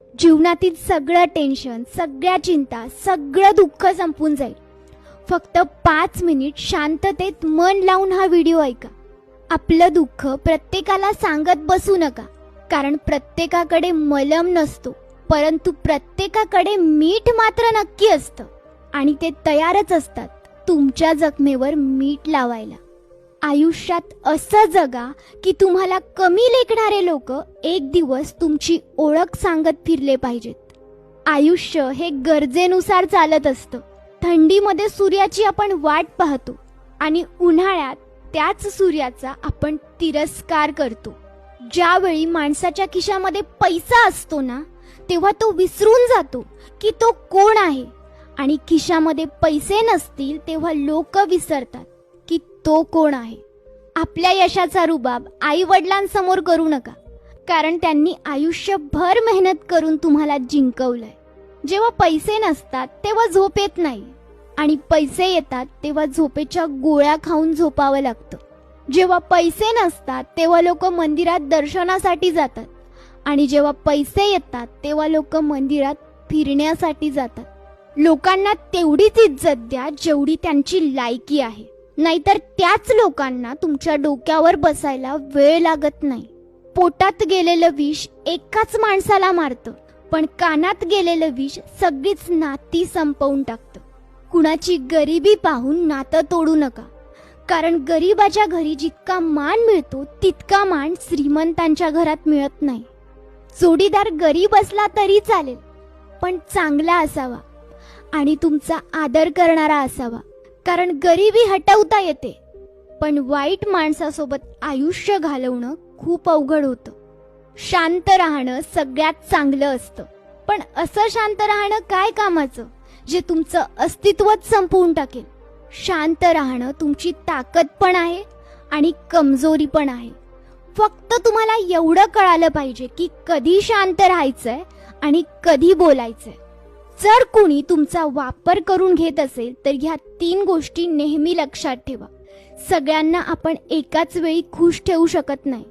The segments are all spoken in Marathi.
जीवनातील सगळं टेन्शन, सगळ्या चिंता, सगळं दुःख संपून जाईल. फक्त 5 मिनिट शांततेत मन लावून हा व्हिडिओ ऐका. आपलं दुःख प्रत्येकाला सांगत बसू नका, कारण प्रत्येकाकडे मलम नसतो, परंतु प्रत्येकाकडे मीठ मात्र नक्की असतं आणि ते तयारच असतात तुमच्या जखमेवर मीठ लावायला. आयुष्यात असं जगा की तुम्हाला कमी लेखणारे लोक एक दिवस तुमची ओळख सांगत फिरले पाहिजेत. आयुष्य हे गरजेनुसार चालत असतं. थंडीमध्ये सूर्याची आपण वाट पाहतो आणि उन्हाळ्यात त्याच सूर्याचा आपण तिरस्कार करतो. ज्यावेळी माणसाच्या खिशामध्ये पैसा असतो ना, तेव्हा तो विसरून जातो की तो कोण आहे, आणि खिशामध्ये पैसे नसतील तेव्हा लोक विसरतात की तो कोण आहे. आपल्या यशाचा रुबाब आई वडिलांसमोर करू नका, कारण त्यांनी आयुष्यभर मेहनत करून तुम्हाला जिंकवलंय. जेव्हा पैसे नसतात तेव्हा झोप येत नाही, आणि पैसे येतात तेव्हा झोपेच्या गोळ्या खाऊन झोपावं लागतं. जेव्हा पैसे नसतात तेव्हा लोक मंदिरात दर्शनासाठी जातात, आणि जेव्हा पैसे येतात तेव्हा लोक मंदिरात फिरण्यासाठी जातात. लोकांना तेवढीच इज्जत द्या जेवढी त्यांची लायकी आहे, नाहीतर त्याच लोकांना तुमच्या डोक्यावर बसायला वेळ लागत नाही. पोटात गेलेलं विष एकाच माणसाला मारतं, पण कानात गेलेलं विष सगळीच नाती संपवून टाकतं. कुणाची गरिबी पाहून नातं तोडू नका, कारण गरिबाच्या घरी जितका मान मिळतो तितका मान श्रीमंतांच्या घरात मिळत नाही. जोडीदार गरीब असला तरी चालेल, पण चांगला असावा आणि तुमचा आदर करणारा असावा, कारण गरिबी हटवता येते, पण वाईट माणसासोबत आयुष्य घालवणं खूप अवघड होतं. शांत राहणं सगळ्यात चांगलं असतं, पण असं शांत राहणं काय कामाचं जे तुमचं अस्तित्वच संपवून टाकेल. शांत राहणं तुमची ताकद पण आहे आणि कमजोरी पण आहे. फक्त तुम्हाला एवढं कळालं पाहिजे की कधी शांत राहायचंय आणि कधी बोलायचंय. जर कुणी तुमचा वापर करून घेत असेल तर ह्या 3 गोष्टी नेहमी लक्षात ठेवा. सगळ्यांना आपण एकाच वेळी खुश ठेवू शकत नाही,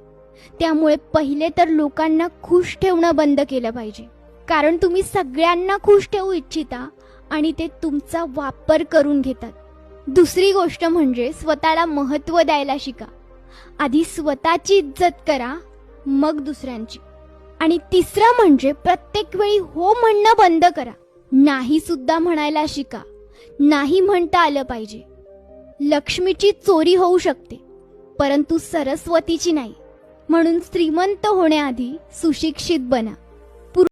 त्यामुळे पहिले तर लोकांना खुश ठेवणं बंद केलं पाहिजे, कारण तुम्ही सगळ्यांना खुश ठेवू इच्छिता आणि ते तुमचा वापर करून घेतात. दुसरी गोष्ट म्हणजे स्वतःला महत्त्व द्यायला शिका. आधी स्वतःची इज्जत करा, मग दुसऱ्यांची. आणि तिसरं म्हणजे प्रत्येक वेळी हो म्हणणं बंद करा. नाही सुद्धा म्हणायला शिका. नाही म्हणता आलं पाहिजे. लक्ष्मीची चोरी होऊ शकते, परंतु सरस्वतीची नाही. म्हणून श्रीमंत होण्याआधी सुशिक्षित बना.